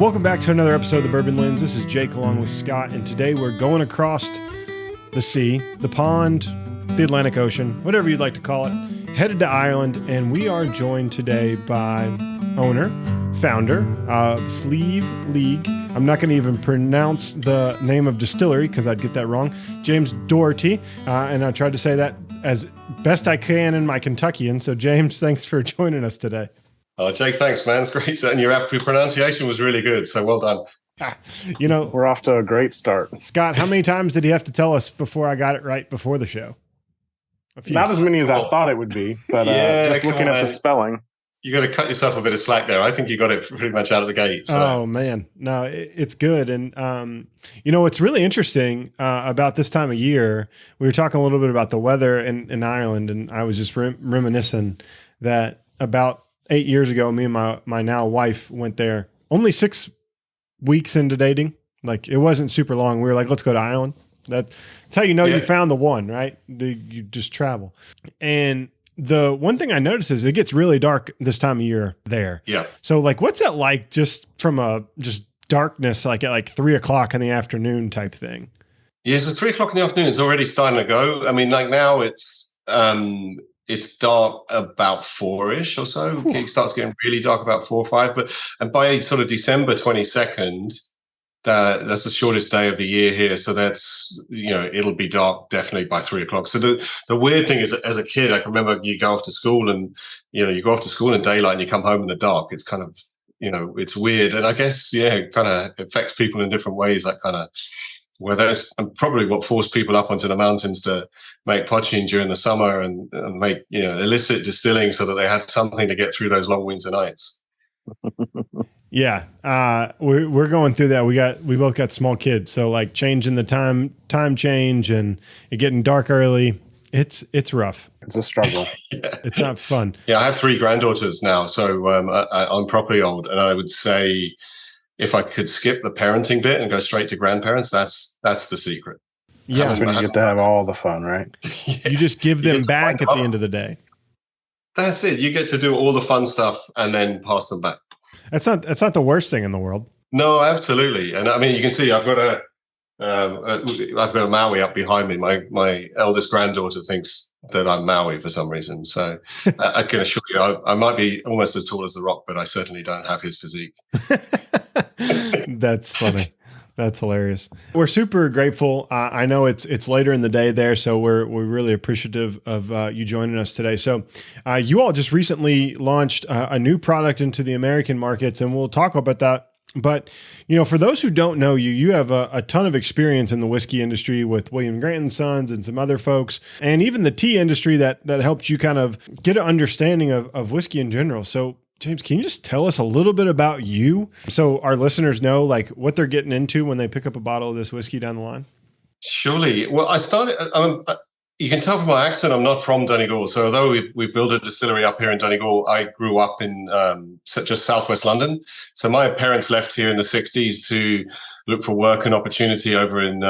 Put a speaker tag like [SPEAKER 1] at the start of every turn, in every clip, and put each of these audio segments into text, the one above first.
[SPEAKER 1] Welcome back to another episode of the Bourbon Lens. This is Jake along with Scott, and today we're going across the sea, the pond, the Atlantic Ocean, whatever you'd like to call it, headed to Ireland, and we are joined today by owner, founder of Sliabh Liag. I'm not going to even pronounce the name of distillery because I'd get that wrong. James Doherty, and I tried to say that as best I can in my Kentuckian. So James, thanks for joining us today.
[SPEAKER 2] Oh, Jake, thanks, man. It's great. And your pronunciation was really good. So well done.
[SPEAKER 1] You know,
[SPEAKER 3] we're off to a great start.
[SPEAKER 1] Scott, how many times did he have to tell us before I got it right before the show?
[SPEAKER 3] A few. Not as many as I thought it would be, but just looking at the spelling.
[SPEAKER 2] You got to cut yourself a bit of slack there. I think you got it pretty much out of the gate. So.
[SPEAKER 1] Oh, man. No, it's good. And, you know, what's really interesting about this time of year, we were talking a little bit about the weather in Ireland, and I was just reminiscing that about 8 years ago, me and my now wife went there only 6 weeks into dating. Like, it wasn't super long. We were like, let's go to Ireland. That's how you know you found the one, right? You just travel. And the one thing I noticed is it gets really dark this time of year there.
[SPEAKER 2] Yeah.
[SPEAKER 1] So like, what's that like just from just darkness, like at like 3 o'clock in the afternoon type thing?
[SPEAKER 2] Yeah, so 3 o'clock in the afternoon, it's already starting to go. I mean, like now it's dark about 4-ish or so. It starts getting really dark about 4 or 5. And by sort of December 22nd, that's the shortest day of the year here. So that's, you know, it'll be dark definitely by 3 o'clock. So the weird thing is, as a kid, I can remember you go off to school and, you know, you go off to school in daylight and you come home in the dark. It's kind of, you know, it's weird. And I guess, yeah, it kind of affects people in different ways. That kind of, where that's probably what forced people up onto the mountains to make poaching during the summer and make, you know, illicit distilling so that they had something to get through those long winter nights.
[SPEAKER 1] Yeah. We're going through that. We both got small kids. So like changing the time change and it getting dark early, it's rough.
[SPEAKER 3] It's a struggle.
[SPEAKER 1] Yeah. It's not fun.
[SPEAKER 2] Yeah. I have 3 granddaughters now. So I'm properly old. And I would say, if I could skip the parenting bit and go straight to grandparents, that's the secret.
[SPEAKER 3] Yeah, that's when you get to have all the fun, right?
[SPEAKER 1] You just give them back at the end of the day.
[SPEAKER 2] That's it. You get to do all the fun stuff and then pass them back.
[SPEAKER 1] That's not the worst thing in the world.
[SPEAKER 2] No, absolutely. And I mean, you can see I've got a Maui up behind me. My eldest granddaughter thinks that I'm Maui for some reason. So I can assure you, I might be almost as tall as The Rock, but I certainly don't have his physique.
[SPEAKER 1] That's funny. That's hilarious. We're super grateful. I know it's later in the day there, so we're really appreciative of you joining us today. So you all just recently launched a new product into the American markets, and we'll talk about that. But, you know, for those who don't know you, you have a ton of experience in the whiskey industry with William Grant & Sons and some other folks, and even the tea industry that helped you kind of get an understanding of whiskey in general. So James, can you just tell us a little bit about you so our listeners know like what they're getting into when they pick up a bottle of this whiskey down the line?
[SPEAKER 2] Surely. Well, I started, you can tell from my accent, I'm not from Donegal. So although we built a distillery up here in Donegal, I grew up in just southwest London. So my parents left here in the 60s to look for work and opportunity over in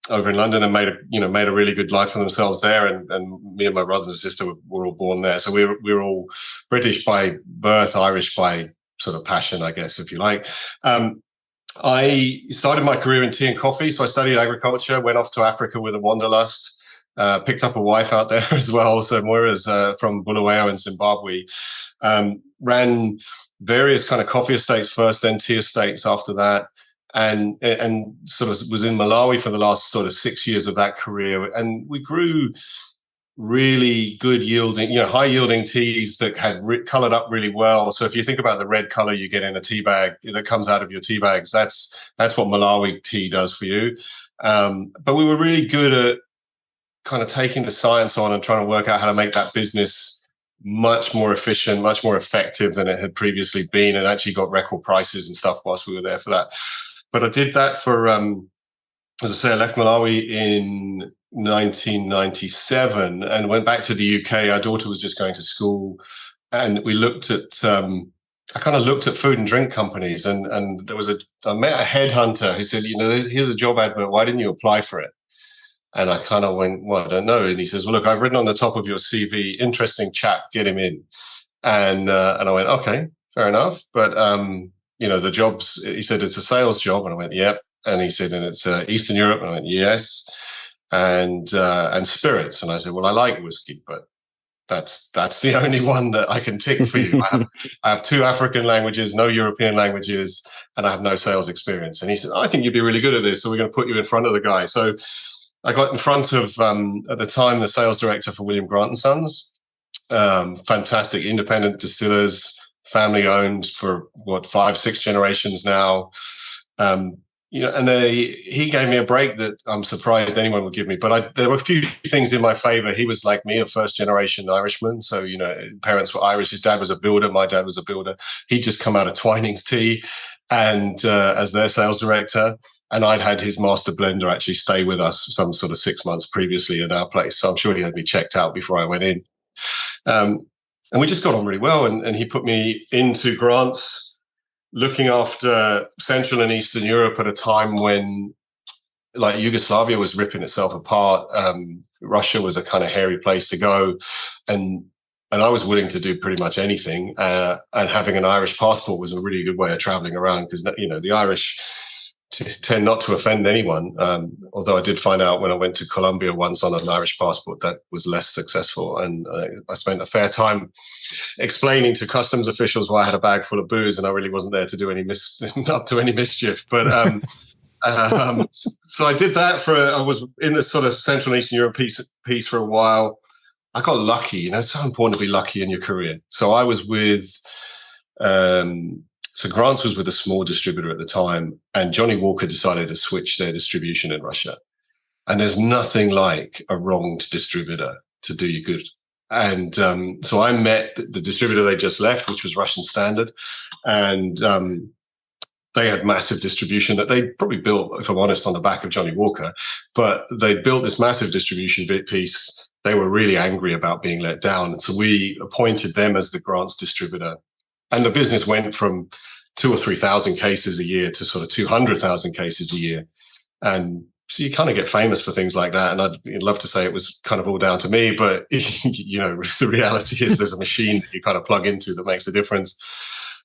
[SPEAKER 2] London and made a really good life for themselves there. And me and my brothers and sister were all born there. So we were all British by birth, Irish by sort of passion, I guess, if you like. I started my career in tea and coffee. So I studied agriculture, went off to Africa with a wanderlust, picked up a wife out there as well. So Moira's from Bulawayo in Zimbabwe. Ran various kind of coffee estates first, then tea estates after that. And sort of was in Malawi for the last sort of 6 years of that career. And we grew really good yielding, you know, high yielding teas that had colored up really well. So if you think about the red color you get in a tea bag that comes out of your tea bags, that's what Malawi tea does for you. But we were really good at kind of taking the science on and trying to work out how to make that business much more efficient, much more effective than it had previously been, and actually got record prices and stuff whilst we were there for that. But I did that for, as I say, I left Malawi in 1997 and went back to the UK. Our daughter was just going to school, and we looked at, I kind of looked at food and drink companies, and I met a headhunter who said, you know, here's a job advert. Why didn't you apply for it? And I kind of went, well, I don't know. And he says, well, look, I've written on the top of your CV, interesting chap, get him in. And I went, okay, fair enough. But the jobs, he said, it's a sales job. And I went, yep. And he said, and it's Eastern Europe. And I went, yes. And spirits. And I said, well, I like whiskey, but that's the only one that I can tick for you. I have 2 African languages, no European languages, and I have no sales experience. And he said, I think you'd be really good at this, so we're going to put you in front of the guy. So I got in front of, at the time, the sales director for William Grant & Sons, fantastic independent distillers, family owned for 5-6 generations now. And he gave me a break that I'm surprised anyone would give me. But there were a few things in my favor. He was like me, a first-generation Irishman. So, parents were Irish. His dad was a builder. My dad was a builder. He'd just come out of Twinings Tea and as their sales director. And I'd had his master blender actually stay with us some sort of 6 months previously at our place. So I'm sure he had me checked out before I went in. And we just got on really well. And he put me into Grant's, looking after Central and Eastern Europe at a time when, like, Yugoslavia was ripping itself apart. Russia was a kind of hairy place to go, and I was willing to do pretty much anything. And having an Irish passport was a really good way of traveling around because the Irish tend not to offend anyone. Although I did find out when I went to Colombia once on an Irish passport that was less successful, and I spent a fair time explaining to customs officials why I had a bag full of booze and I really wasn't there to do up to any mischief. But so I did that I was in the sort of Central and Eastern Europe piece for a while. I got lucky. It's so important to be lucky in your career. So I was with. So Grant's was with a small distributor at the time, and Johnny Walker decided to switch their distribution in Russia. And there's nothing like a wronged distributor to do you good. And so I met the distributor they just left, which was Russian Standard. And they had massive distribution that they probably built, if I'm honest, on the back of Johnny Walker. But they built this massive distribution piece. They were really angry about being let down. And so we appointed them as the Grant's distributor. And the business went from 2,000 or 3,000 cases a year to sort of 200,000 cases a year. And so you kind of get famous for things like that. And I'd love to say it was kind of all down to me, but the reality is there's a machine that you kind of plug into that makes a difference.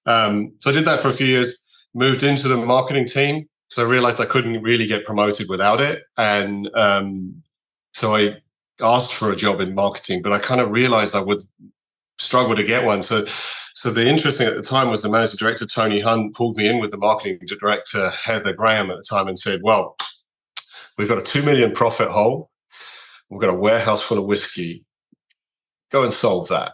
[SPEAKER 2] So I did that for a few years, moved into the marketing team. So I realized I couldn't really get promoted without it. And so I asked for a job in marketing, but I kind of realized I would struggle to get one. So the interesting at the time was the managing director, Tony Hunt, pulled me in with the marketing director, Heather Graham, at the time and said, well, we've got a 2 million profit hole. We've got a warehouse full of whiskey. Go and solve that.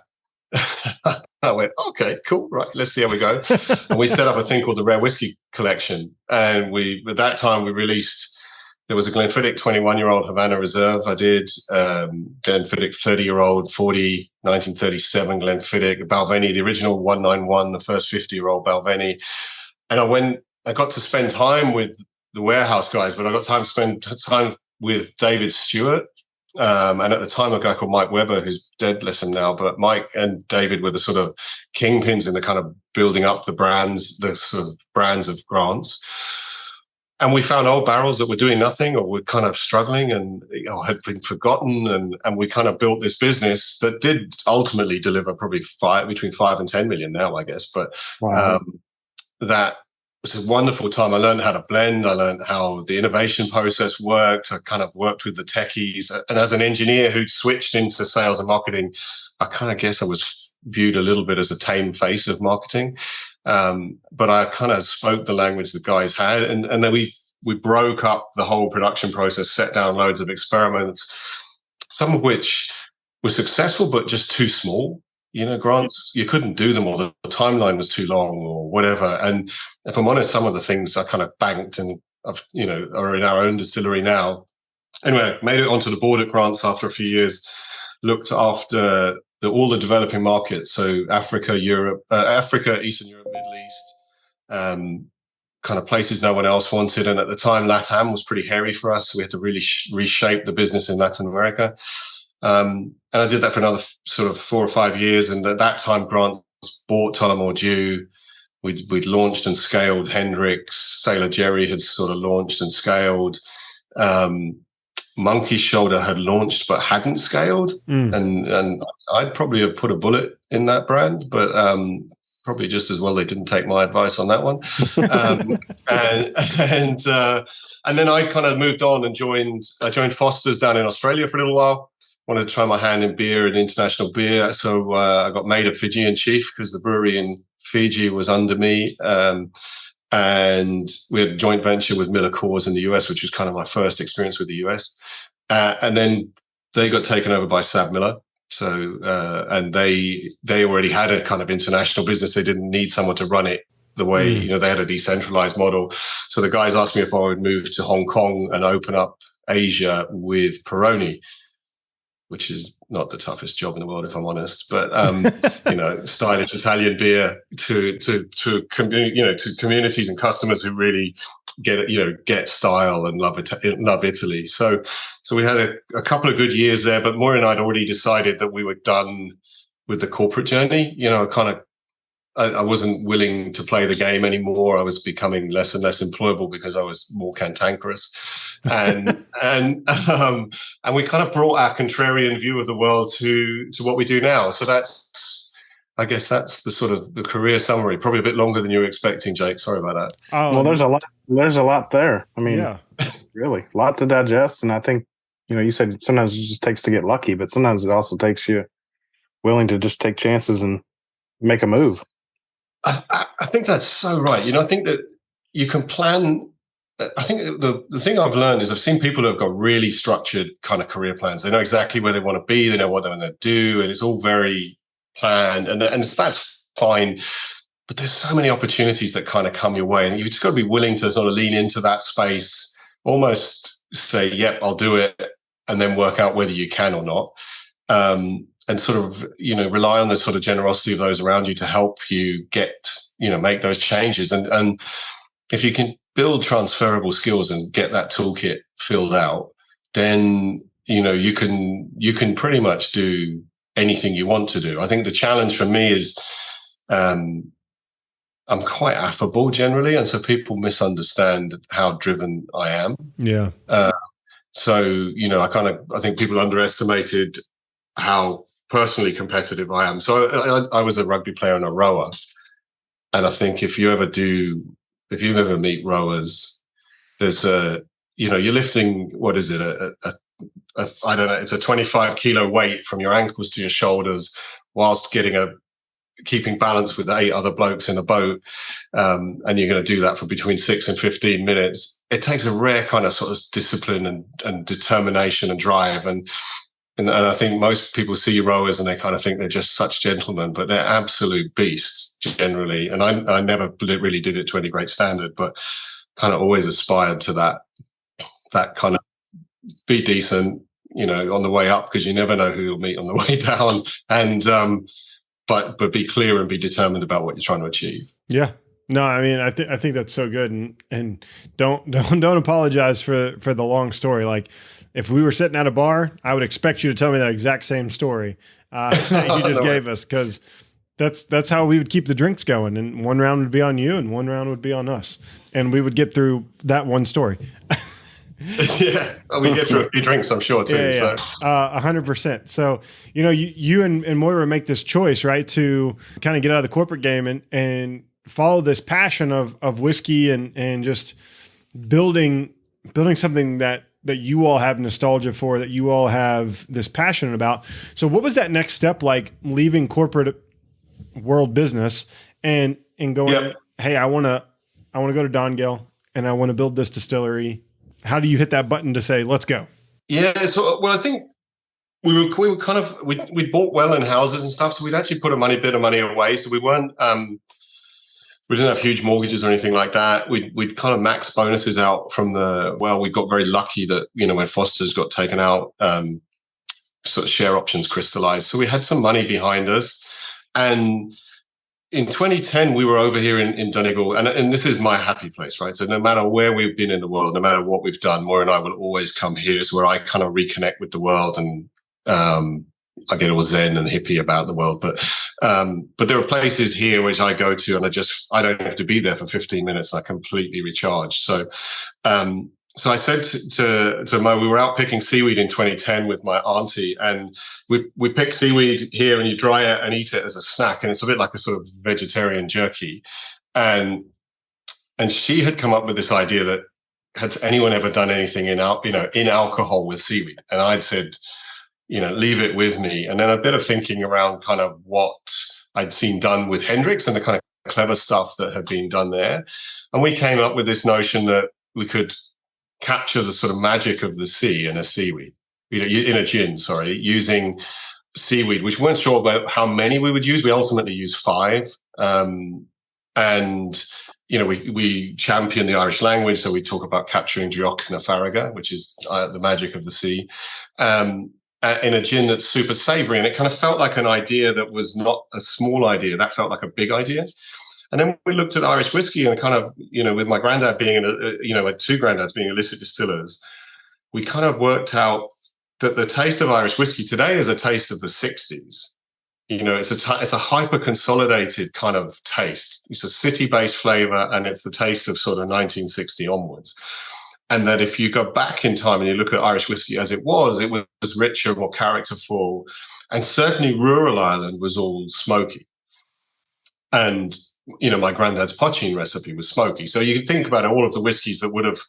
[SPEAKER 2] I went, okay, cool. Right, let's see how we go. And we set up a thing called the Rare Whiskey Collection. And at that time, we released, there was a Glenfiddich 21-year-old Havana Reserve. I did Glenfiddich 30-year-old, 1937 Glenfiddich, Balvenie, the original 191, the first 50-year-old Balvenie. And I got to spend time with the warehouse guys, but I got time to spend time with David Stewart. And at the time, a guy called Mike Webber, who's dead, bless him now, but Mike and David were the sort of kingpins in the kind of building up the brands, the sort of brands of Grant's. And we found old barrels that were doing nothing or were kind of struggling and had been forgotten. And we kind of built this business that did ultimately deliver probably between 5 and 10 million now, I guess. But
[SPEAKER 3] wow.
[SPEAKER 2] That was a wonderful time. I learned how to blend. I learned how the innovation process worked. I kind of worked with the techies. And as an engineer who'd switched into sales and marketing, I kind of guess I was viewed a little bit as a tame face of marketing. But I kind of spoke the language the guys had. And then we broke up the whole production process, set down loads of experiments, some of which were successful, but just too small. Grants, you couldn't do them, or the timeline was too long or whatever. And if I'm honest, some of the things I kind of banked and, are in our own distillery now. Anyway, made it onto the board at Grants after a few years, looked after all the developing markets. So Africa, Eastern Europe, Middle East, kind of places no one else wanted. And at the time, LATAM was pretty hairy for us. So we had to really reshape the business in Latin America. And I did that for another sort of 4 or 5 years. And at that time, Grant bought Tullamore Dew. We'd launched and scaled Hendrix. Sailor Jerry had sort of launched and scaled. Monkey Shoulder had launched but hadn't scaled. And I'd probably have put a bullet in that brand. But probably just as well they didn't take my advice on that one. And then I kind of moved on and joined Foster's down in Australia for a little while. Wanted to try my hand in beer and international beer. So I got made a Fijian chief because the brewery in Fiji was under me. And we had a joint venture with Miller Coors in the US, which was kind of my first experience with the US. And then they got taken over by SABMiller. So, and they already had a kind of international business. They didn't need someone to run it the way, they had a decentralized model. So the guys asked me if I would move to Hong Kong and open up Asia with Peroni, which is not the toughest job in the world, if I'm honest. But stylish Italian beer to communities and customers who really get style and love Italy. So we had a couple of good years there. But Maureen and I'd already decided that we were done with the corporate journey. I wasn't willing to play the game anymore. I was becoming less and less employable because I was more cantankerous, and we kind of brought our contrarian view of the world to what we do now. So I guess that's the sort of the career summary. Probably a bit longer than you were expecting, Jake. Sorry about that.
[SPEAKER 3] Well, there's a lot there. I mean, really, a lot to digest. And I think you said sometimes it just takes to get lucky, but sometimes it also takes you willing to just take chances and make a move.
[SPEAKER 2] I think that's so right. I think that you can plan. I think the thing I've learned is I've seen people who have got really structured kind of career plans. They know exactly where they want to be. They know what they're going to do. And it's all very planned. And that's fine. But there's so many opportunities that kind of come your way. And you've just got to be willing to sort of lean into that space, almost say, yep, I'll do it, and then work out whether you can or not. And sort of, rely on the sort of generosity of those around you to help you make those changes. And if you can build transferable skills and get that toolkit filled out, then, you can pretty much do anything you want to do. I think the challenge for me is, I'm quite affable generally. And so people misunderstand how driven I am.
[SPEAKER 1] Yeah.
[SPEAKER 2] So, I think people underestimated how personally competitive I am. So I was a rugby player and a rower. And I think if you ever meet rowers, there's you're lifting, what is it? I don't know, it's a 25 kilo weight from your ankles to your shoulders whilst keeping balance with 8 other blokes in a boat. And you're going to do that for between 6 and 15 minutes. It takes a rare kind of sort of discipline and determination and drive. And I think most people see rowers and they kind of think they're just such gentlemen, but they're absolute beasts generally. And I never really did it to any great standard, but kind of always aspired to that kind of be decent, on the way up, because you never know who you'll meet on the way down. And but be clear and be determined about what you're trying to achieve.
[SPEAKER 1] Yeah. No, I mean, I think that's so good, and don't apologize for the long story. Like, if we were sitting at a bar, I would expect you to tell me that exact same story that you just gave us, because that's how we would keep the drinks going. And one round would be on you, and one round would be on us, and we would get through that one story.
[SPEAKER 2] Yeah, we get through a few drinks, I'm sure too.
[SPEAKER 1] Yeah. 100%. So you and Moira make this choice, right, to kind of get out of the corporate game and follow this passion of whiskey and just building something that you all have nostalgia for, that you all have this passion about. So what was that next step like, leaving corporate world business and going, hey, I want to go to Don Gill and I want to build this distillery? How do you hit that button to say, let's go?
[SPEAKER 2] Yeah. So, I think we were kind of, we bought well in houses and stuff. So we'd actually put a bit of money away. So we weren't, we didn't have huge mortgages or anything like that. We'd kind of max bonuses out from we got very lucky that, when Foster's got taken out, sort of share options crystallized. So we had some money behind us. And in 2010, we were over here in Donegal, and this is my happy place, right? So no matter where we've been in the world, no matter what we've done, Maura and I will always come here. It's where I kind of reconnect with the world, and I get all zen and hippie about the world. But there are places here which I go to, and I don't have to be there for 15 minutes, and I completely recharge. So So I said to Mo, we were out picking seaweed in 2010 with my auntie, and we pick seaweed here, and you dry it and eat it as a snack, and it's a bit like a sort of vegetarian jerky. And she had come up with this idea that, had anyone ever done anything in alcohol with seaweed? And I'd said, leave it with me. And then a bit of thinking around kind of what I'd seen done with Hendrix and the kind of clever stuff that had been done there. And we came up with this notion that we could capture the sort of magic of the sea in a seaweed, in a gin, using seaweed, which we weren't sure about how many we would use. We ultimately used 5. And we champion the Irish language, so we talk about capturing Drioch na Farraga, which is the magic of the sea, in a gin that's super savory. And it kind of felt like an idea that was not a small idea. That felt like a big idea. And then we looked at Irish whiskey and kind of, with my granddad being, with 2 granddads being illicit distillers, we kind of worked out that the taste of Irish whiskey today is a taste of the 60s. It's a hyper consolidated kind of taste. It's a city-based flavor, and it's the taste of sort of 1960 onwards. And that if you go back in time and you look at Irish whiskey as it was richer, more characterful, and certainly rural Ireland was all smoky. And my granddad's poaching recipe was smoky. So you can think about all of the whiskies that would have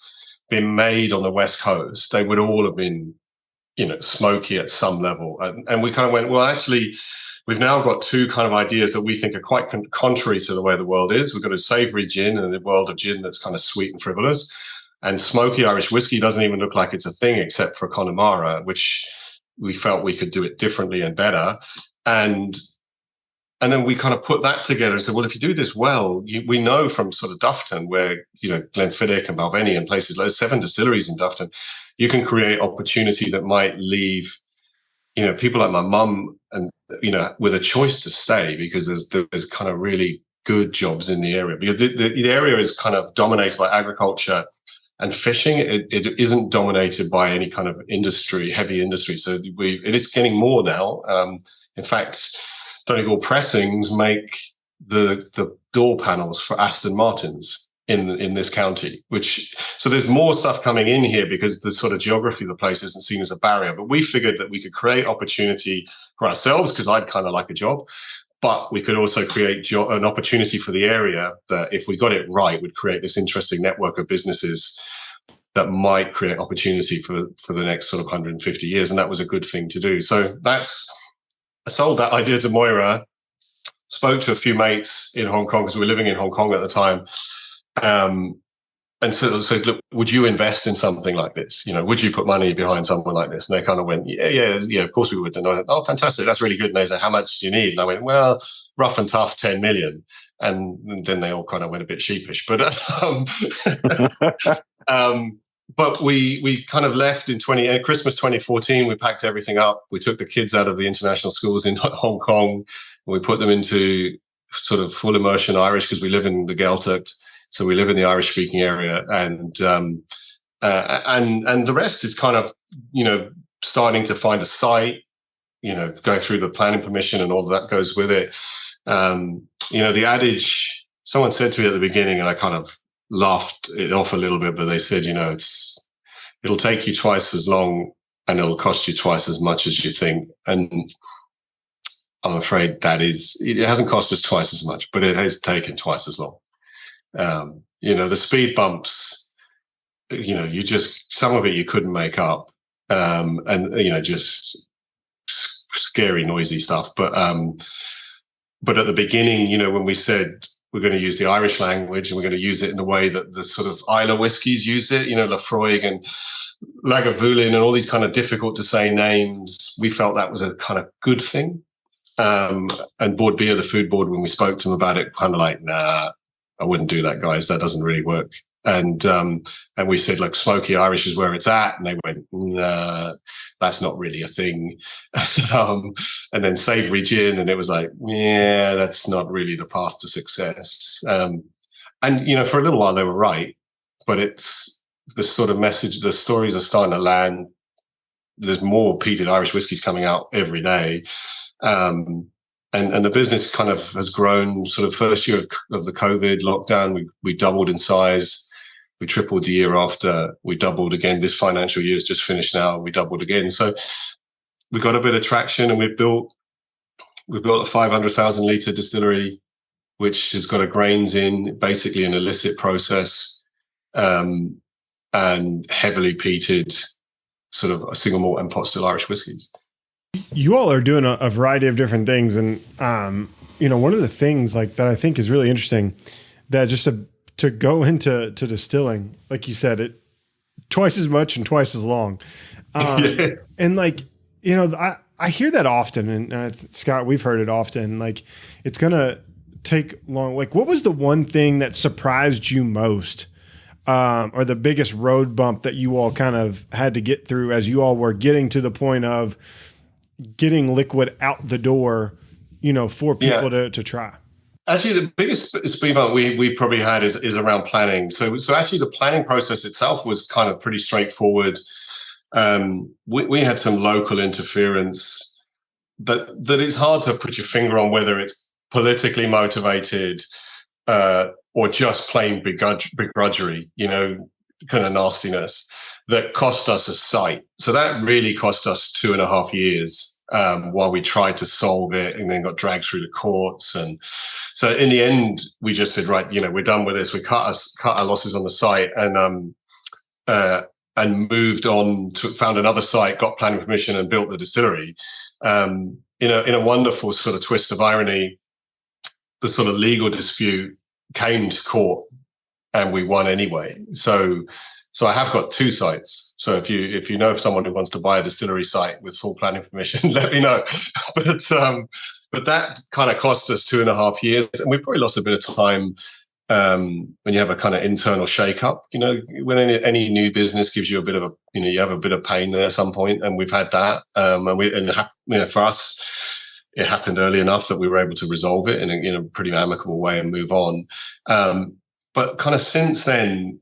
[SPEAKER 2] been made on the West Coast. They would all have been, smoky at some level. And we kind of went, well, actually, we've now got 2 kind of ideas that we think are quite contrary to the way the world is. We've got a savory gin and a world of gin that's kind of sweet and frivolous. And smoky Irish whiskey doesn't even look like it's a thing except for Connemara, which we felt we could do it differently and better. And then we kind of put that together and said, well, if you do this well, we know from sort of Dufftown, where, Glenfiddich and Balvenie and places, like 7 distilleries in Dufftown, you can create opportunity that might leave, people like my mum and, with a choice to stay, because there's kind of really good jobs in the area. Because the area is kind of dominated by agriculture and fishing. It isn't dominated by any kind of industry, heavy industry. So it is getting more now. In fact, Donegal Pressings make the door panels for Aston Martins in this county, so there's more stuff coming in here because the sort of geography of the place isn't seen as a barrier. But we figured that we could create opportunity for ourselves, because I'd kind of like a job, but we could also create an opportunity for the area that, if we got it right, would create this interesting network of businesses that might create opportunity for the next sort of 150 years. And that was a good thing to do. So I sold that idea to Moira, spoke to a few mates in Hong Kong, because we were living in Hong Kong at the time. And so look, would you invest in something like this? Would you put money behind something like this? And they kind of went, yeah, of course we would. And I went, oh, fantastic, that's really good. And they said, how much do you need? And I went, well, rough and tough, 10 million. And then they all kind of went a bit sheepish. But but we kind of left in Christmas 2014. We packed everything up. We took the kids out of the international schools in Hong Kong, and we put them into sort of full immersion Irish, because we live in the Gaeltacht. So we live in the Irish-speaking area, and the rest is kind of, starting to find a site, go through the planning permission and all of that goes with it. The adage, someone said to me at the beginning, and I kind of laughed it off a little bit, but they said, it'll take you twice as long and it'll cost you twice as much as you think. And I'm afraid it hasn't cost us twice as much, but it has taken twice as long. The speed bumps, some of it you couldn't make up, and just scary, noisy stuff. But at the beginning, when we said we're going to use the Irish language and we're going to use it in the way that the sort of Islay whiskies use it, Lafroig and Lagavulin and all these kind of difficult to say names, we felt that was a kind of good thing. And Board Beer, the food board, when we spoke to them about it, kind of like, nah, I wouldn't do that, guys. That doesn't really work. And we said, like, smoky Irish is where it's at. And they went, nah, that's not really a thing. And then savory gin. And it was like, yeah, that's not really the path to success. And, for a little while they were right. But it's the sort of message, the stories are starting to land. There's more peated Irish whiskies coming out every day. And the business kind of has grown. Sort of first year of the COVID lockdown, we doubled in size. We tripled the year after. We doubled again. This financial year is just finished now. We doubled again. So we got a bit of traction, and we've built a 500,000 litre distillery, which has got a grains in, basically an illicit process, and heavily peated sort of a single malt and pot still Irish whiskies.
[SPEAKER 1] You all are doing a variety of different things. And, one of the things like that I think is really interesting, that just to go into distilling, like you said, it twice as much and twice as long. And like, I hear that often, and Scott, we've heard it often, like it's going to take long. Like, what was the one thing that surprised you most, or the biggest road bump that you all kind of had to get through as you all were getting to the point of getting liquid out the door, for people to try?
[SPEAKER 2] Actually, the biggest speed bump we probably had is around planning. So actually the planning process itself was kind of pretty straightforward. We had some local interference that is hard to put your finger on whether it's politically motivated or just plain begrudgery, kind of nastiness that cost us a site. So that really cost us 2.5 years while we tried to solve it, and then got dragged through the courts. And so in the end, we just said, right, we're done with this. We cut our losses on the site and moved on to found another site, got planning permission, and built the distillery. In a wonderful sort of twist of irony, the sort of legal dispute came to court, and we won anyway. So I have got 2 sites. So if you know of someone who wants to buy a distillery site with full planning permission, let me know. But that kind of cost us 2.5 years, and we probably lost a bit of time when you have a kind of internal shake-up. When any new business gives you a bit of you have a bit of pain there at some point, and we've had that. For us, it happened early enough that we were able to resolve it in a pretty amicable way and move on. But kind of since then,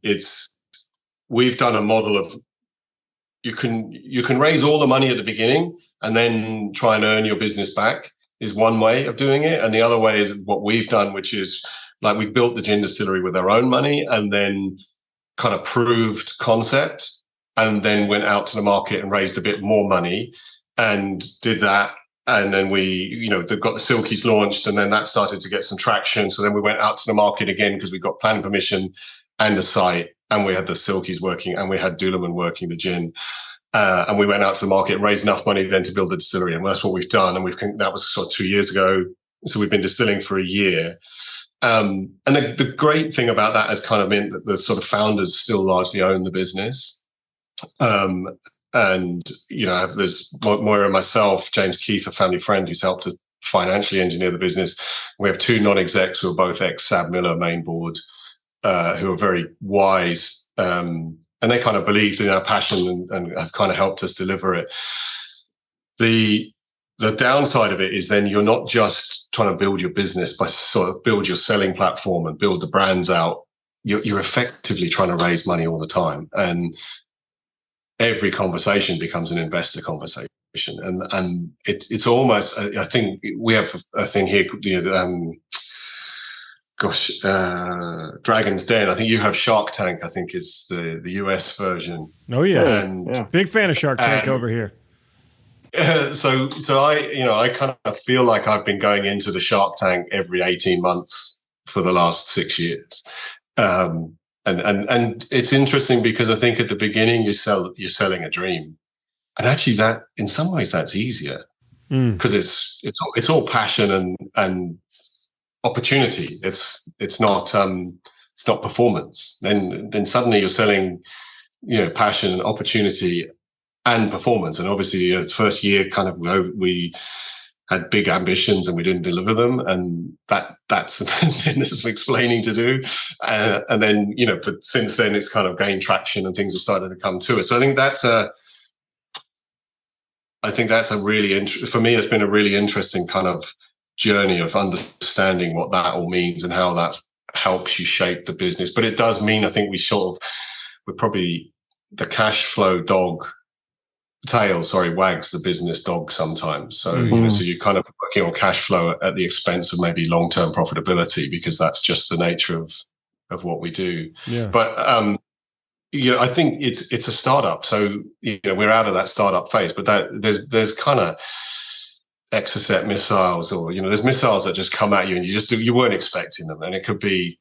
[SPEAKER 2] we've done a model of you can raise all the money at the beginning and then try and earn your business back is one way of doing it. And the other way is what we've done, which is like we built the gin distillery with our own money and then kind of proved concept and then went out to the market and raised a bit more money and did that. And then we, got the Silkies launched, and then that started to get some traction. So then we went out to the market again because we got planning permission and a site, and we had the Silkies working, and we had Doulaman working the gin. And we went out to the market and raised enough money then to build the distillery. And that's what we've done. And that was sort of 2 years ago. So we've been distilling for a year. And the great thing about that has kind of meant that the sort of founders still largely own the business. And, there's Moira and myself, James Keith, a family friend who's helped to financially engineer the business. We have 2 non-execs who are both ex-Sab Miller main board, who are very wise. And they kind of believed in our passion and have kind of helped us deliver it. The downside of it is then you're not just trying to build your business by sort of build your selling platform and build the brands out. You're effectively trying to raise money all the time. And every conversation becomes an investor conversation. And it's almost, I think we have a thing here, Dragon's Den. I think you have Shark Tank, I think is the US version.
[SPEAKER 1] Oh yeah. And big fan of Shark Tank over here.
[SPEAKER 2] So I kind of feel like I've been going into the Shark Tank every 18 months for the last 6 years. And it's interesting because I think at the beginning you're selling a dream, and actually that in some ways that's easier because it's all passion and opportunity. It's not performance. Then suddenly you're selling, passion and opportunity and performance. And obviously the first year kind of we had big ambitions and we didn't deliver them, and that's there's some explaining to do, and then but since then it's kind of gained traction and things have started to come to us. So I think that's a really for me it's been a really interesting kind of journey of understanding what that all means and how that helps you shape the business. But it does mean I think we're probably the cash flow wags the business dog sometimes. So, so you're kind of working on cash flow at the expense of maybe long-term profitability because that's just the nature of what we do. Yeah. But I think it's a startup. So, we're out of that startup phase, but there's kind of Exocet missiles, or, there's missiles that just come at you and you weren't expecting them. And it could be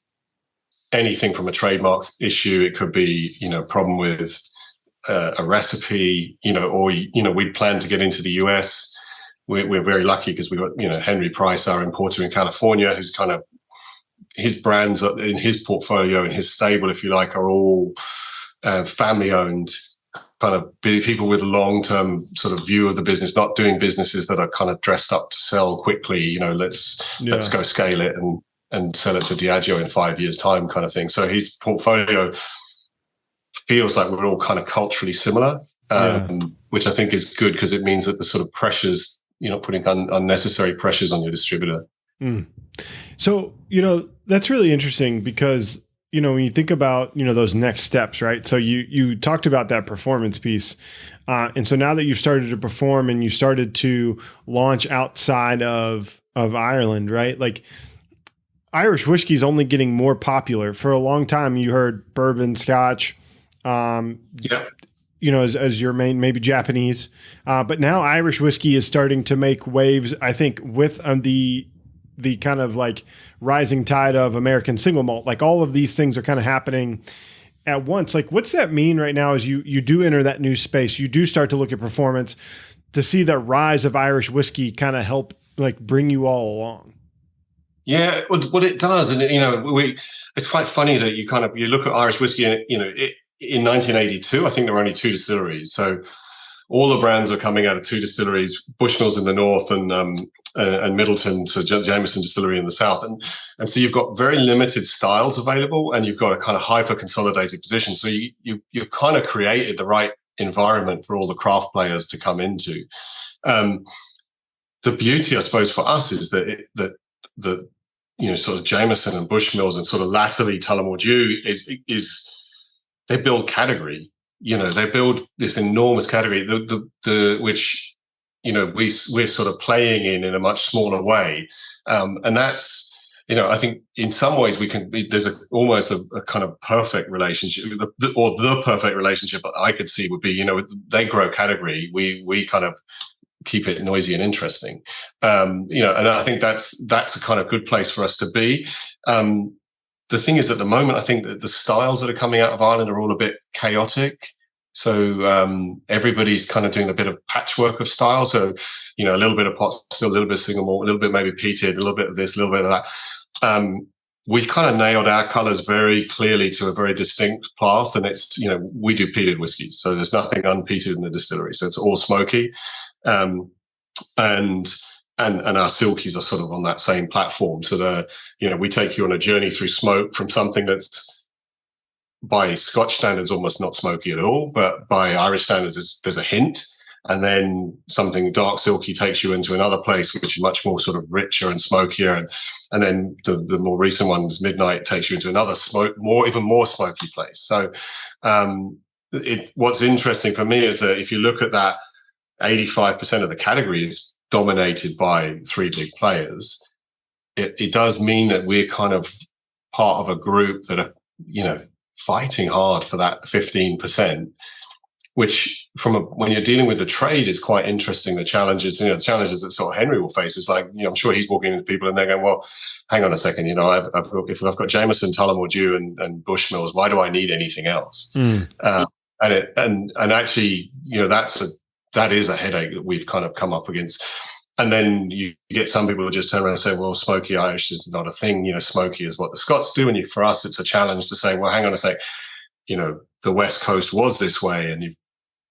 [SPEAKER 2] anything from a trademark issue. It could be, problem with a recipe, or, we plan to get into the US. We're very lucky because we've got, Henry Price, our importer in California, who's kind of, his brands in his portfolio and his stable, if you like, are all family owned, kind of people with long-term sort of view of the business, not doing businesses that are kind of dressed up to sell quickly. Let's go scale it and sell it to Diageo in 5 years' time, kind of thing. So his portfolio feels like we're all kind of culturally similar, which I think is good because it means that the sort of pressures, you're not putting unnecessary pressures on your distributor.
[SPEAKER 1] Mm. So, that's really interesting because, when you think about, those next steps, right? So you talked about that performance piece. And so now that you've started to perform and you started to launch outside of Ireland, right? Like Irish whiskey is only getting more popular. For a long time, you heard bourbon, Scotch, as your main, maybe Japanese. But now Irish whiskey is starting to make waves, I think, with the kind of like rising tide of American single malt. Like all of these things are kind of happening at once. Like what's that mean right now as you do enter that new space, you do start to look at performance to see the rise of Irish whiskey kind of help like bring you all along?
[SPEAKER 2] Yeah, well, it does. And, it's quite funny that you look at Irish whiskey and, in 1982, I think there were only 2 distilleries. So all the brands are coming out of 2 distilleries, Bushmills in the north and Middleton, so Jameson Distillery in the south. And so you've got very limited styles available and you've got a kind of hyper consolidated position. So you've kind of created the right environment for all the craft players to come into. The beauty, I suppose, for us is that sort of Jameson and Bushmills and sort of latterly Tullamore Dew is they build category. They build this enormous category, which we're sort of playing in a much smaller way, and that's I think in some ways there's almost a kind of perfect relationship, the perfect relationship I could see would be they grow category, we kind of keep it noisy and interesting, and I think that's a kind of good place for us to be. The thing is, at the moment, I think that the styles that are coming out of Ireland are all a bit chaotic. So everybody's kind of doing a bit of patchwork of style. So, a little bit of pot still, a little bit of single malt, a little bit maybe peated, a little bit of this, a little bit of that. We've kind of nailed our colours very clearly to a very distinct path. And it's, we do peated whiskies. So there's nothing unpeated in the distillery. So it's all smoky. And our silkies are sort of on that same platform. So we take you on a journey through smoke from something that's by Scotch standards almost not smoky at all, but by Irish standards there's a hint, and then something dark silky takes you into another place which is much more sort of richer and smokier, and then the more recent ones, Midnight, takes you into another even more smoky place. So what's interesting for me is that if you look at that, 85% of the category is dominated by 3 big players. It does mean that we're kind of part of a group that are fighting hard for that 15%, which when you're dealing with the trade is quite interesting. The challenges that sort of Henry will face is like, I'm sure he's walking into people and they're going, well, hang on a second, if I've got Jameson, Tullamore Dew and Bushmills, why do I need anything else? And actually, that is a headache that we've kind of come up against. And then you get some people who just turn around and say, well, smoky Irish is not a thing. Smoky is what the Scots do. And for us, it's a challenge to say, well, hang on a sec, the West Coast was this way.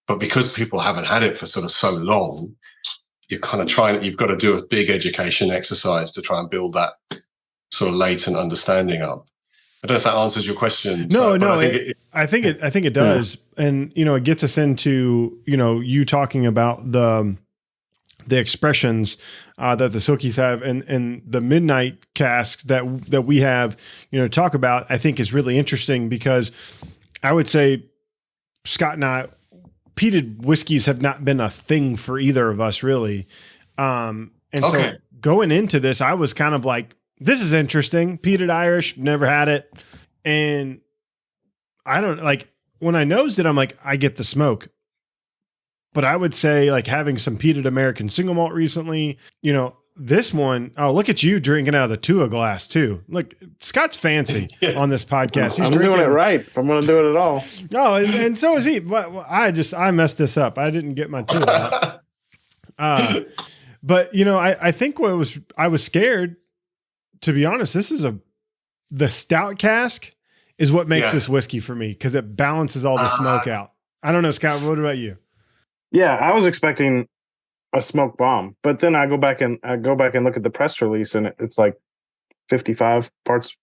[SPEAKER 2] But because people haven't had it for sort of so long, you're kind of you've got to do a big education exercise to try and build that sort of latent understanding up. I don't know if that answers your question.
[SPEAKER 1] No, I think it does. Yeah. And, it gets us into, you talking about the expressions that the Silkies have and the midnight casks that we have, talk about, I think is really interesting because I would say Scott and I, peated whiskeys have not been a thing for either of us really. So going into this, I was kind of like, this is interesting. Peated Irish, never had it. And I don't when I nosed it, I'm like, I get the smoke. But I would say like having some peated American single malt recently, this one, oh, look at you drinking out of the Tua glass too. Look, Scott's fancy on this podcast.
[SPEAKER 3] I'm doing it right. If I'm going to do it at all.
[SPEAKER 1] No, and so is he. But I messed this up. I didn't get my Tua out. But I think I was scared, to be honest. This is the stout cask is what makes this whiskey for me, because it balances all the smoke out. I don't know, Scott, what about you?
[SPEAKER 3] Yeah, I was expecting a smoke bomb, but then I go back and look at the press release, and it's like 55 parts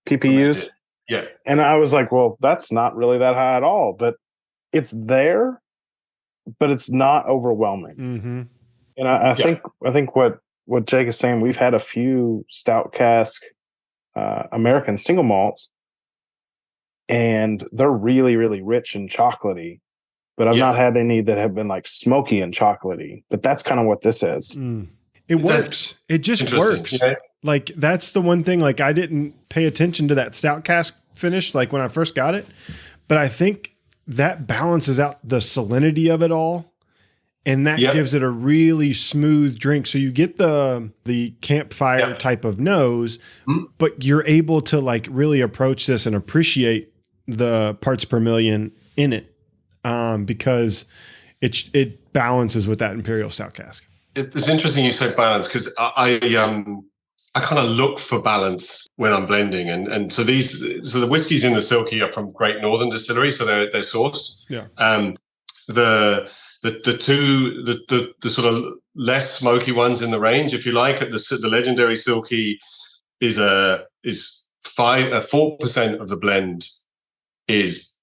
[SPEAKER 3] PPUs.
[SPEAKER 2] Yeah.
[SPEAKER 3] And I was like, well, that's not really that high at all, but it's there, but it's not overwhelming.
[SPEAKER 1] Mm-hmm.
[SPEAKER 3] And I think what Jake is saying, we've had a few stout cask American single malts, and they're really, really rich and chocolatey. But I've not had any that have been like smoky and chocolatey. But that's kind of what this is.
[SPEAKER 1] It works. It just works. Yeah. Like, that's the one thing. Like, I didn't pay attention to that stout cask finish like when I first got it. But I think that balances out the salinity of it all. And that gives it a really smooth drink. So you get the campfire type of nose, but you're able to like really approach this and appreciate the parts per million in it. Because it balances with that Imperial Stout cask.
[SPEAKER 2] It's interesting you said balance, because I kind of look for balance when I'm blending, and so the whiskeys in the Silkie are from Great Northern Distillery, so they're sourced.
[SPEAKER 1] Yeah.
[SPEAKER 2] The sort of less smoky ones in the range, if you like, the Legendary Silkie is 4% of the blend is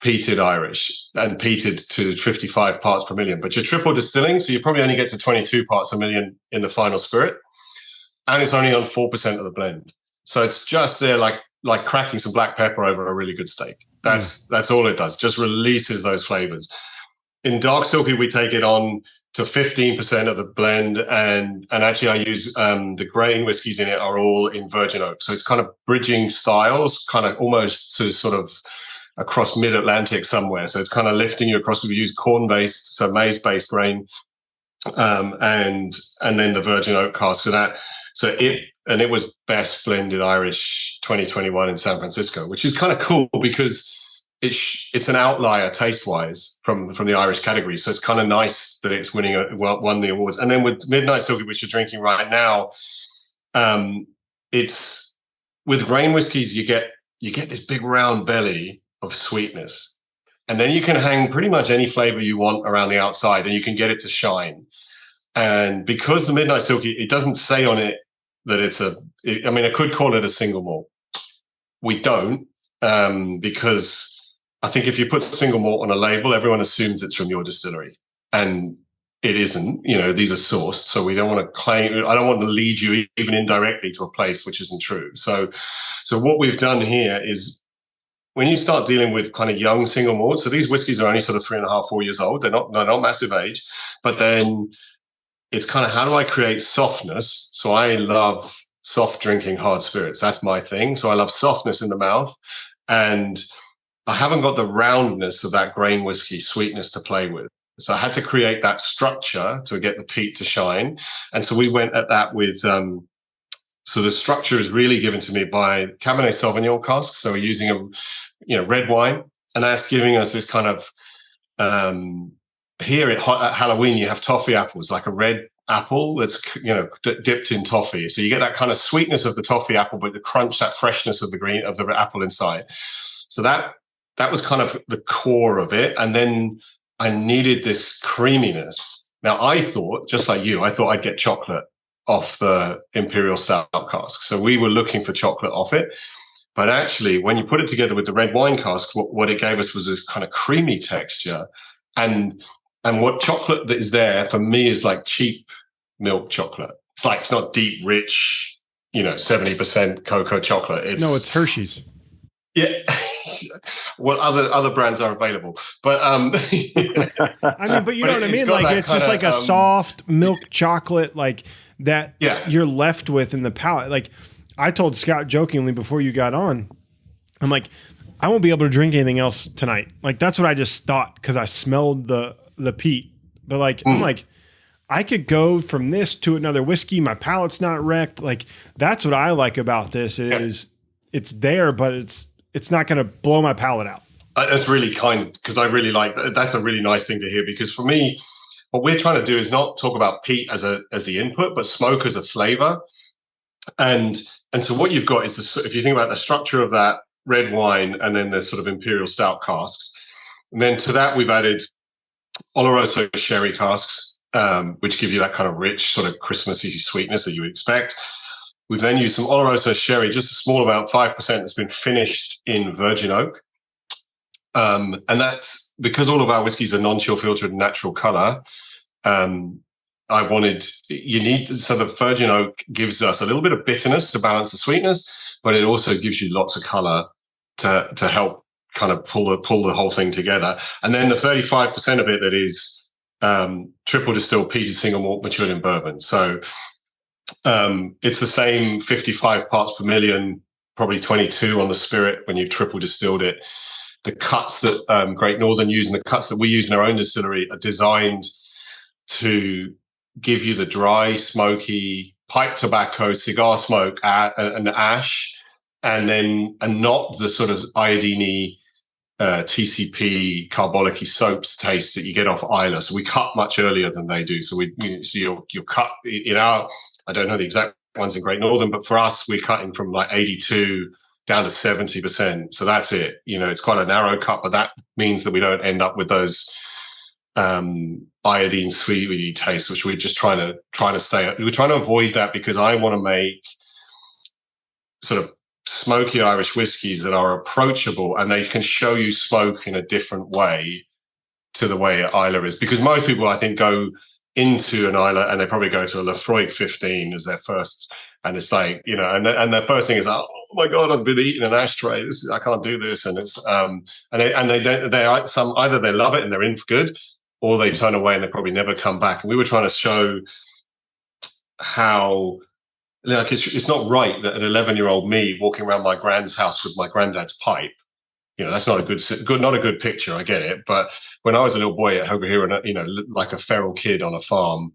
[SPEAKER 2] peated Irish, and peated to 55 parts per million. But you're triple distilling, so you probably only get to 22 parts per million in the final spirit, and it's only on 4% of the blend. So it's just there like cracking some black pepper over a really good steak. That's all it does. Just releases those flavors. In Dark Silkie, we take it on to 15% of the blend, and actually I use the grain whiskies in it are all in virgin oak. So it's kind of bridging styles, kind of almost to sort of across mid-Atlantic somewhere. So it's kind of lifting you across. We use corn-based, so maize-based grain, and then the virgin oak cask. It was Best Blended Irish 2021 in San Francisco, which is kind of cool because it's an outlier taste-wise from the Irish category. So it's kind of nice that it's won the awards. And then with Midnight Silkie, which you're drinking right now, it's with grain whiskies, you get this big round belly of sweetness, and then you can hang pretty much any flavor you want around the outside, and you can get it to shine. And because the Midnight Silkie, it doesn't say on it that I could call it a single malt. We don't, because I think if you put single malt on a label, everyone assumes it's from your distillery, and it isn't. These are sourced, so we don't want to claim. I don't want to lead you even indirectly to a place which isn't true. So what we've done here is, when you start dealing with kind of young single malts, so these whiskies are only sort of 3.5, 4 years old. They're not massive age, but then it's kind of, how do I create softness? So I love soft drinking hard spirits. That's my thing. So I love softness in the mouth, and I haven't got the roundness of that grain whiskey sweetness to play with. So I had to create that structure to get the peat to shine. And so we went at that with, so the structure is really given to me by Cabernet Sauvignon casks. So we're using a red wine, and that's giving us this kind of, here at Halloween, you have toffee apples, like a red apple that's, dipped in toffee. So you get that kind of sweetness of the toffee apple, but the crunch, that freshness of the apple inside. So that was kind of the core of it. And then I needed this creaminess. Now I thought, just like you, I'd get chocolate off the Imperial Stout cask. So we were looking for chocolate off it. But actually, when you put it together with the red wine cask, what it gave us was this kind of creamy texture. And what chocolate that is there for me is like cheap milk chocolate. It's not deep, rich, 70% cocoa chocolate.
[SPEAKER 1] It's Hershey's.
[SPEAKER 2] Yeah. Well, other brands are available, but
[SPEAKER 1] but you know what I mean? Like, it's just like a soft milk chocolate, like that you're left with in the palate. Like, I told Scott jokingly before you got on, I'm like, I won't be able to drink anything else tonight. Like that's what I just thought because I smelled the peat. But like I'm like, I could go from this to another whiskey. My palate's not wrecked. Like that's what I like about this is it's there, but it's not going to blow my palate out.
[SPEAKER 2] That's really kind because I really like that. That's a really nice thing to hear because for me, what we're trying to do is not talk about peat as the input, but smoke as a flavor. And so what you've got is if you think about the structure of that red wine and then the sort of imperial stout casks, and then to that we've added Oloroso sherry casks, which give you that kind of rich sort of Christmassy sweetness that you would expect. We've then used some Oloroso sherry, just a small amount, 5%, that's been finished in virgin oak. And that's because all of our whiskeys are non-chill filtered and natural color. So the virgin oak gives us a little bit of bitterness to balance the sweetness, but it also gives you lots of color to help kind of pull the whole thing together. And then the 35% of it that is triple distilled peated single malt matured in bourbon. So it's the same 55 parts per million, probably 22 on the spirit when you've triple distilled it. The cuts that Great Northern use and the cuts that we use in our own distillery are designed to give you the dry, smoky pipe tobacco, cigar smoke, and ash, and not the sort of iodine-y, TCP, carbolic-y soaps taste that you get off Islay. So we cut much earlier than they do. So you're cut in our, I don't know the exact ones in Great Northern, but for us, we're cutting from like 82 down to 70%. So that's it. It's quite a narrow cut, but that means that we don't end up with those iodine sweet tastes, which we're just trying to stay. We're trying to avoid that because I want to make sort of smoky Irish whiskies that are approachable and they can show you smoke in a different way to the way Islay is. Because most people, I think, go into an Islay and they probably go to a Lafroig 15 as their first, and it's like, and their first thing is, oh my God, I've been eating an ashtray. I can't do this, and it's either they love it and they're in for good, or they turn away and they probably never come back. And we were trying to show how, like, it's not right that an 11-year-old me walking around my grand's house with my granddad's pipe, that's not a good picture. I get it. But when I was a little boy over here, and like a feral kid on a farm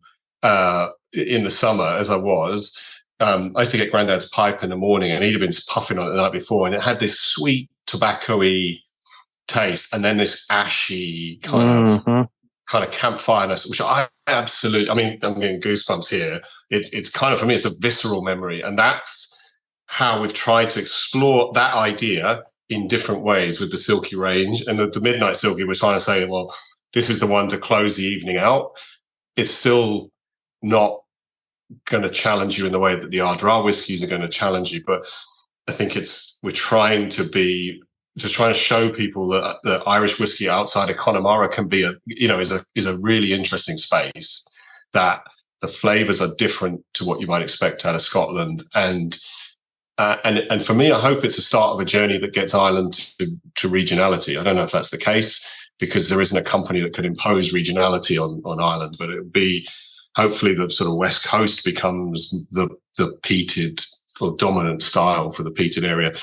[SPEAKER 2] in the summer, as I was, I used to get granddad's pipe in the morning, and he'd have been puffing on it the night before, and it had this sweet tobacco-y taste, and then this ashy kind of campfireness, which I'm getting goosebumps here. It's kind of, for me, it's a visceral memory. And that's how we've tried to explore that idea in different ways with the Silkie range. And the Midnight Silkie, we're trying to say, well, this is the one to close the evening out. It's still not going to challenge you in the way that the Ardra whiskies are going to challenge you. But I think we're trying to show people that Irish whiskey outside of Connemara can be is a really interesting space, that the flavors are different to what you might expect out of Scotland. And for me, I hope it's the start of a journey that gets Ireland to regionality. I don't know if that's the case, because there isn't a company that could impose regionality on Ireland, but it would be, hopefully the sort of West Coast becomes the peated or dominant style for the peated area.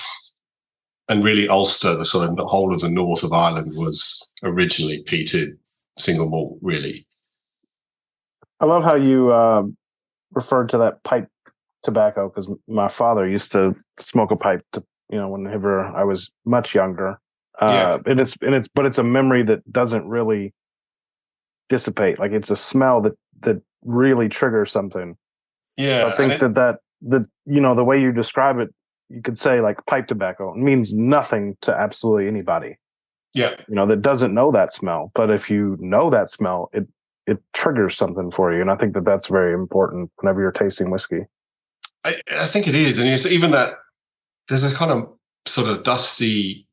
[SPEAKER 2] And really Ulster, the sort of the whole of the north of Ireland, was originally peated single malt, really.
[SPEAKER 3] I love how you referred to that pipe tobacco, because my father used to smoke a pipe whenever I was much younger. But it's a memory that doesn't really dissipate. Like, it's a smell that really triggers something.
[SPEAKER 2] Yeah.
[SPEAKER 3] I think that the way you describe it, you could say like pipe tobacco means nothing to absolutely anybody.
[SPEAKER 2] Yeah.
[SPEAKER 3] That doesn't know that smell. But if you know that smell, it triggers something for you. And I think that's very important whenever you're tasting whiskey.
[SPEAKER 2] I think it is. And it's even that there's a kind of sort of dusty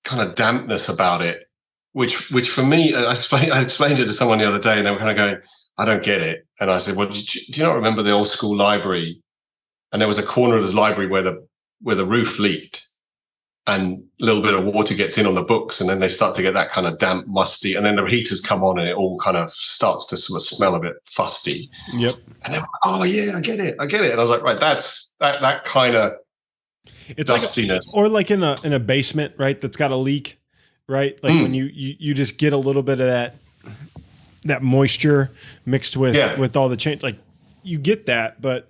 [SPEAKER 2] kind of dampness about it, which for me, I explained it to someone the other day, and they were kind of going, I don't get it. And I said, well, do you not remember the old school library? And there was a corner of this library where the roof leaked, and a little bit of water gets in on the books, and then they start to get that kind of damp, musty, and then the heaters come on, and it all kind of starts to sort of smell a bit fusty.
[SPEAKER 1] Yep.
[SPEAKER 2] And they were like, oh yeah, I get it. And I was like, right, that's that kind of
[SPEAKER 1] It's
[SPEAKER 2] dustiness,
[SPEAKER 1] or like in a basement, right? That's got a leak, right? Like when you just get a little bit of that moisture mixed with all the change, like you get that, but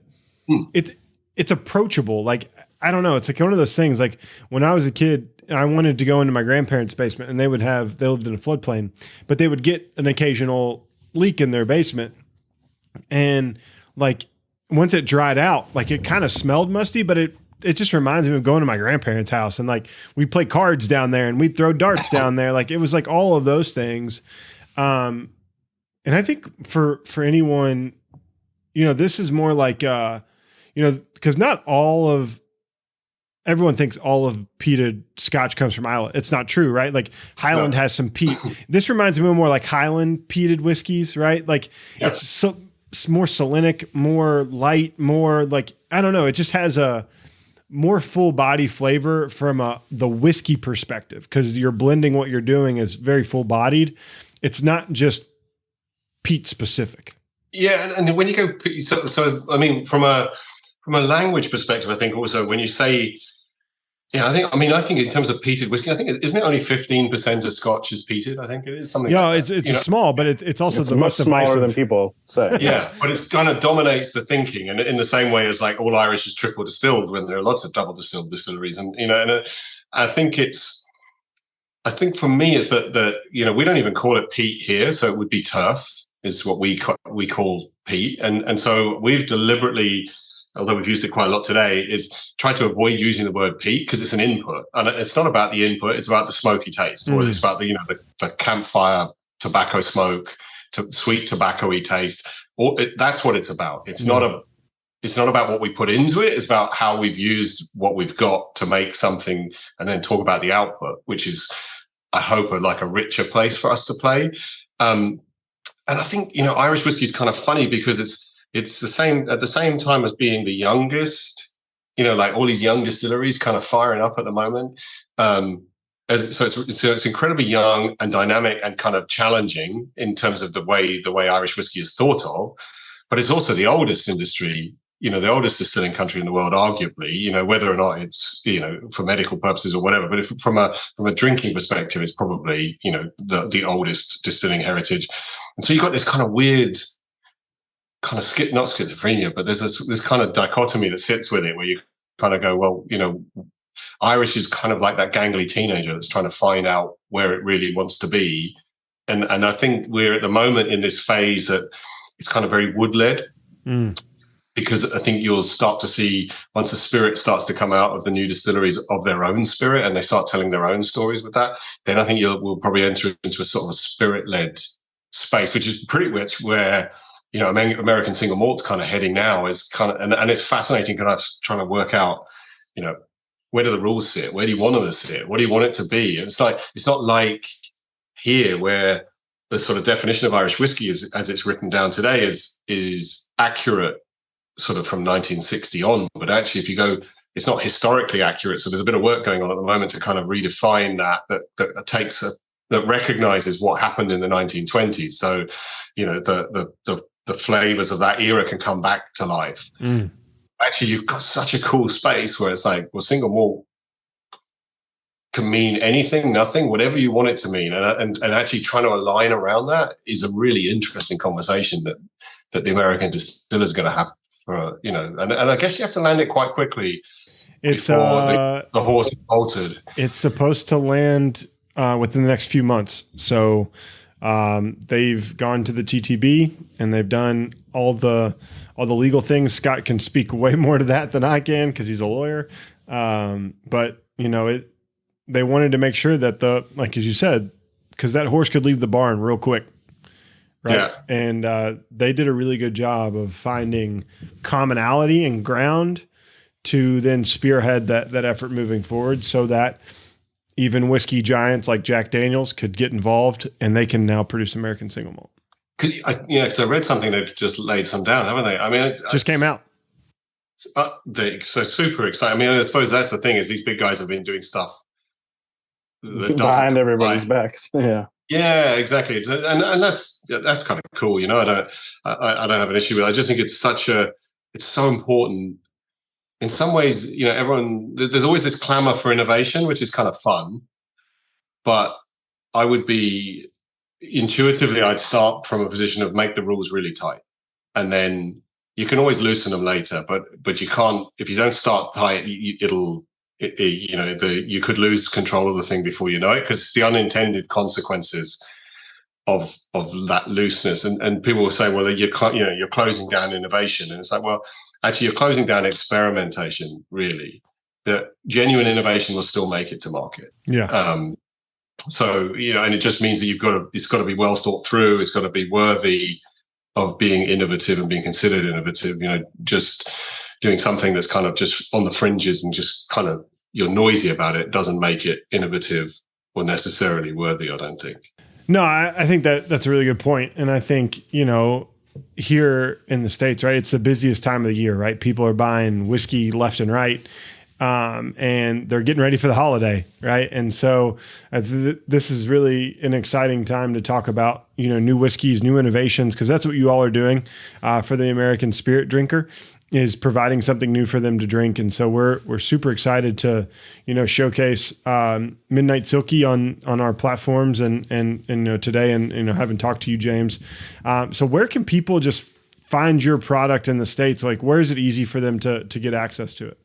[SPEAKER 1] it's approachable. Like, I don't know. It's like one of those things. Like when I was a kid, I wanted to go into my grandparents' basement, and they lived in a floodplain, but they would get an occasional leak in their basement. And like, once it dried out, like it kind of smelled musty, but it just reminds me of going to my grandparents' house, and like we'd play cards down there and we'd throw darts down there. Like it was like all of those things. And I think for anyone, this is more like, because not everyone thinks all of peated Scotch comes from Islay. It's not true, right? Like Highland has some peat. This reminds me more like Highland peated whiskeys, right? Like it's more salinic, more light, more like, I don't know. It just has a more full body flavor from the whiskey perspective, because you're blending what you're doing is very full bodied. It's not just peat specific.
[SPEAKER 2] Yeah, and when you go, so I mean, from a language perspective, I think also when you say, I think in terms of peated whiskey, I think isn't it only 15% of Scotch is peated? I think it is something.
[SPEAKER 1] Yeah, like it's small, but it's also the most
[SPEAKER 3] smaller than people say.
[SPEAKER 2] Yeah, but it kind of dominates the thinking, and in the same way as like all Irish is triple distilled, when there are lots of double distilled distilleries, and I think for me it's that we don't even call it peat here, so it would be turf is what we call peat, and so we've deliberately, although we've used it quite a lot today, is try to avoid using the word peat because it's an input, and it's not about the input; it's about the smoky taste, or it's about the campfire tobacco smoke, sweet tobacco-y taste. That's what it's about. It's not about what we put into it. It's about how we've used what we've got to make something, and then talk about the output, which is, I hope, a richer place for us to play. And I think Irish whiskey is kind of funny because it's the same at the same time as being the youngest. Like all these young distilleries kind of firing up at the moment. So it's incredibly young and dynamic and kind of challenging in terms of the way Irish whiskey is thought of. But it's also the oldest industry, the oldest distilling country in the world, arguably. Whether or not it's for medical purposes or whatever. But if from a drinking perspective, it's probably the oldest distilling heritage. And so you've got this kind of weird, kind of not schizophrenia, but there's this kind of dichotomy that sits with it, where you kind of go, well, Irish is kind of like that gangly teenager that's trying to find out where it really wants to be, and I think we're at the moment in this phase that it's kind of very wood-led, because I think you'll start to see, once the spirit starts to come out of the new distilleries of their own spirit, and they start telling their own stories with that, then I think we'll probably enter into a sort of a spirit-led space, which is pretty much where American single malt's kind of heading now. Is kind of, and it's fascinating because I'm trying to work out, where do the rules sit? Where do you want them to sit? What do you want it to be? And it's not like here where the sort of definition of Irish whiskey is, as it's written down today, is accurate sort of from 1960 on. But actually, if you go, it's not historically accurate. So there's a bit of work going on at the moment to kind of redefine that recognizes what happened in the 1920s. So, the flavors of that era can come back to life. Actually, you've got such a cool space where it's like, well, single malt can mean anything, nothing, whatever you want it to mean. And actually trying to align around that is a really interesting conversation that the American distillers are going to have for, and I guess you have to land it quite quickly.
[SPEAKER 1] It's
[SPEAKER 2] the horse bolted.
[SPEAKER 1] It's supposed to land within the next few months. So they've gone to the TTB and they've done all the legal things. Scott can speak way more to that than I can because he's a lawyer. But they wanted to make sure that like as you said, because that horse could leave the barn real quick. Right.
[SPEAKER 2] Yeah.
[SPEAKER 1] And they did a really good job of finding commonality and ground to then spearhead that effort moving forward, so that even whiskey giants like Jack Daniel's could get involved, and they can now produce American single malt.
[SPEAKER 2] Because I read something, they've just laid some down, haven't they? I mean, it
[SPEAKER 1] just came out.
[SPEAKER 2] They're so super excited. I mean, I suppose that's the thing, is these big guys have been doing stuff that
[SPEAKER 3] behind everybody's backs. Yeah.
[SPEAKER 2] Yeah, exactly. And that's kind of cool. I don't have an issue with it. I just think it's so important in some ways, there's always this clamor for innovation, which is kind of fun. But I would be intuitively, I'd start from a position of make the rules really tight, and then you can always loosen them later. But you can't, if you don't start tight, you could lose control of the thing before you know it, because it's the unintended consequences of that looseness. And people will say, well, you're closing down innovation, and it's like, well, actually, you're closing down experimentation. Really, that genuine innovation will still make it to market.
[SPEAKER 1] Yeah.
[SPEAKER 2] So, and it just means that it's got to be well thought through. It's got to be worthy of being innovative and being considered innovative. Just doing something that's kind of just on the fringes and just kind of you're noisy about it doesn't make it innovative or necessarily worthy, I don't think.
[SPEAKER 1] No, I think that's a really good point. And I think, here in the States, right, it's the busiest time of the year, right? People are buying whiskey left and right. And they're getting ready for the holiday, right? And so this is really an exciting time to talk about, new whiskeys, new innovations, because that's what you all are doing for the American spirit drinker, is providing something new for them to drink. And so we're super excited to, showcase Midnight Silkie on our platforms and today, and having talked to you, James. So where can people just find your product in the States? Like, where is it easy for them to get access to it?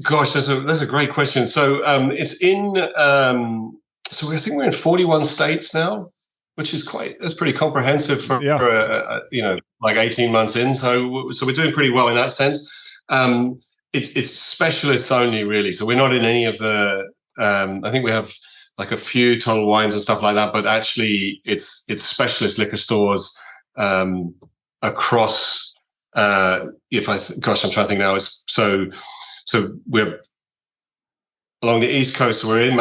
[SPEAKER 2] Gosh, that's a great question. So it's in. So I think we're in 41 states now, which is that's pretty comprehensive for like 18 months in. So we're doing pretty well in that sense. It's specialists only, really. So we're not in any of the. I think we have like a few Total Wines and stuff like that, but actually it's specialist liquor stores across. I'm trying to think now. So we're along the East Coast. So we're in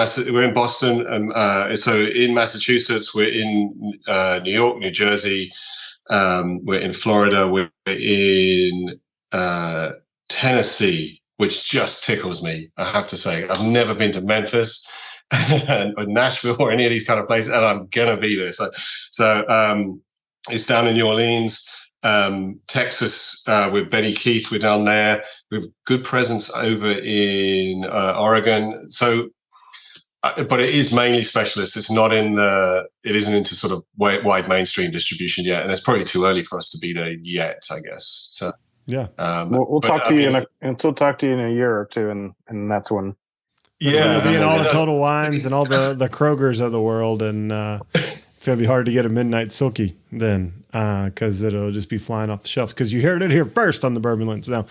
[SPEAKER 2] Boston, and so in Massachusetts, we're in New York, New Jersey, we're in Florida, we're in Tennessee, which just tickles me. I have to say, I've never been to Memphis or Nashville or any of these kind of places, and I'm gonna be there. So it's down in New Orleans. Texas, with Betty Keith, we're down there. We have good presence over in Oregon. So, but it is mainly specialists. It isn't into sort of wide mainstream distribution yet, and it's probably too early for us to be there yet, I guess. So
[SPEAKER 3] yeah, we'll talk to you in a year or two, and that's when.
[SPEAKER 1] We'll be in all the Total Wines and all the Krogers of the world, and it's gonna be hard to get a Midnight Silkie then, because it'll just be flying off the shelves. Because you heard it here first on the Bourbon Lens. Now,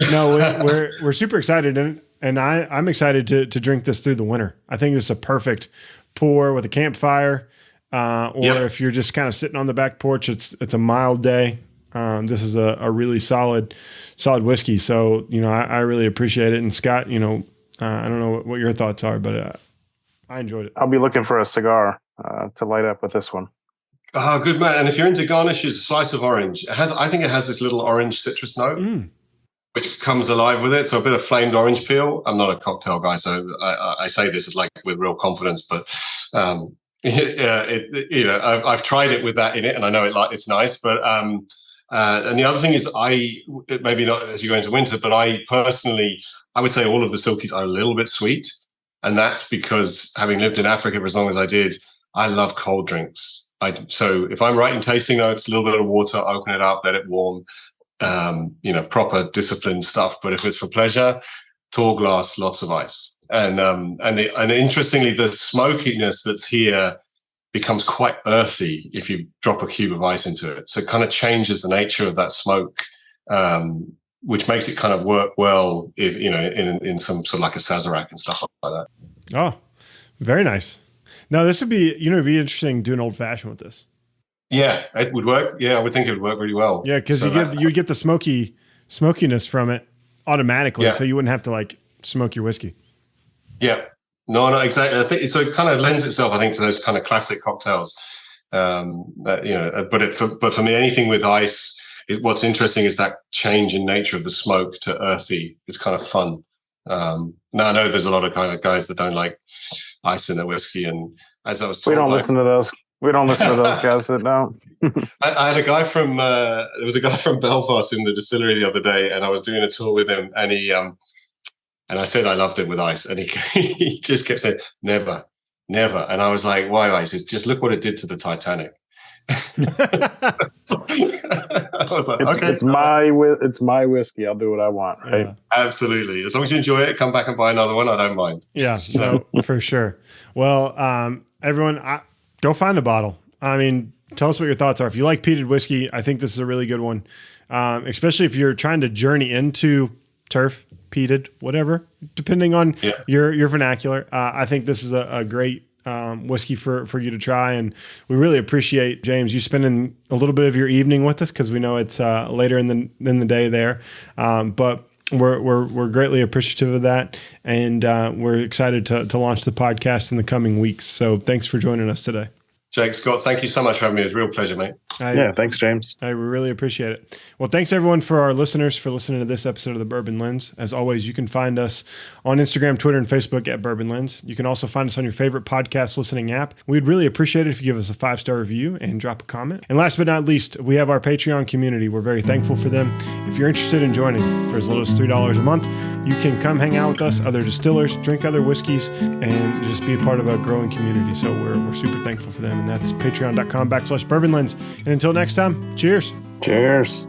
[SPEAKER 1] we're super excited, and I'm excited to drink this through the winter. I think it's a perfect pour with a campfire, if you're just kind of sitting on the back porch. It's a mild day. This is a really solid whiskey. So I really appreciate it. And Scott, I don't know what your thoughts are, but I enjoyed it.
[SPEAKER 3] I'll be looking for a cigar to light up with this one.
[SPEAKER 2] Oh, good man. And if you're into garnishes, a slice of orange. I think it has this little orange citrus note, which comes alive with it. So a bit of flamed orange peel. I'm not a cocktail guy, so I say this like with real confidence, but I've tried it with that in it, and I know it's nice. But and the other thing is, maybe not as you go into winter, but I would say all of the Silkies are a little bit sweet. And that's because, having lived in Africa for as long as I did, I love cold drinks. So if I'm writing tasting notes, a little bit of water, open it up, let it warm, proper disciplined stuff. But if it's for pleasure, tall glass, lots of ice. And interestingly, the smokiness that's here becomes quite earthy if you drop a cube of ice into it. So it kind of changes the nature of that smoke, which makes it kind of work well if in some sort of like a Sazerac and stuff like that.
[SPEAKER 1] Oh, very nice. Now this would be it'd be interesting doing old fashioned with this.
[SPEAKER 2] Yeah, it would work. Yeah, I would think it would work really well.
[SPEAKER 1] Yeah, because you get the smokiness from it automatically, so you wouldn't have to like smoke your whiskey.
[SPEAKER 2] Yeah, no, exactly. I think so. It kind of lends itself, I think, to those kind of classic cocktails. But for me, anything with ice. What's interesting is that change in nature of the smoke to earthy. It's kind of fun. Now I know there's a lot of kind of guys that don't like ice in their whiskey, and as I was told,
[SPEAKER 3] we don't listen to those We don't listen to those guys that don't.
[SPEAKER 2] I had a guy from there was a guy from Belfast in the distillery the other day, and I was doing a tour with him, and I said I loved it with ice, and he just kept saying never, and I was like, why ice? He says, just look what it did to the Titanic. I was like, it's
[SPEAKER 3] my whiskey. I'll do what I want. Right?
[SPEAKER 1] Yeah.
[SPEAKER 2] Absolutely. As long as you enjoy it, come back and buy another one. I don't mind.
[SPEAKER 1] Yeah, so for sure. Well, everyone, go find a bottle. I mean, tell us what your thoughts are. If you like peated whiskey, I think this is a really good one, especially if you're trying to journey into turf, peated, whatever, depending on your vernacular. I think this is a great whiskey for you to try, and we really appreciate, James, you spending a little bit of your evening with us, because we know it's later in the day there, but we're greatly appreciative of that, and we're excited to launch the podcast in the coming weeks. So thanks for joining us today.
[SPEAKER 2] Jake, Scott, thank you so much for having me. It was a real pleasure, mate.
[SPEAKER 3] Thanks, James.
[SPEAKER 1] I really appreciate it. Well, thanks everyone for our listeners for listening to this episode of The Bourbon Lens. As always, you can find us on Instagram, Twitter, and Facebook at Bourbon Lens. You can also find us on your favorite podcast listening app. We'd really appreciate it if you give us a 5-star review and drop a comment. And last but not least, we have our Patreon community. We're very thankful for them. If you're interested in joining for as little as $3 a month, you can come hang out with us, other distillers, drink other whiskeys, and just be a part of a growing community. So we're super thankful for them. And that's patreon.com/bourbonlens. And until next time, cheers.
[SPEAKER 3] Cheers.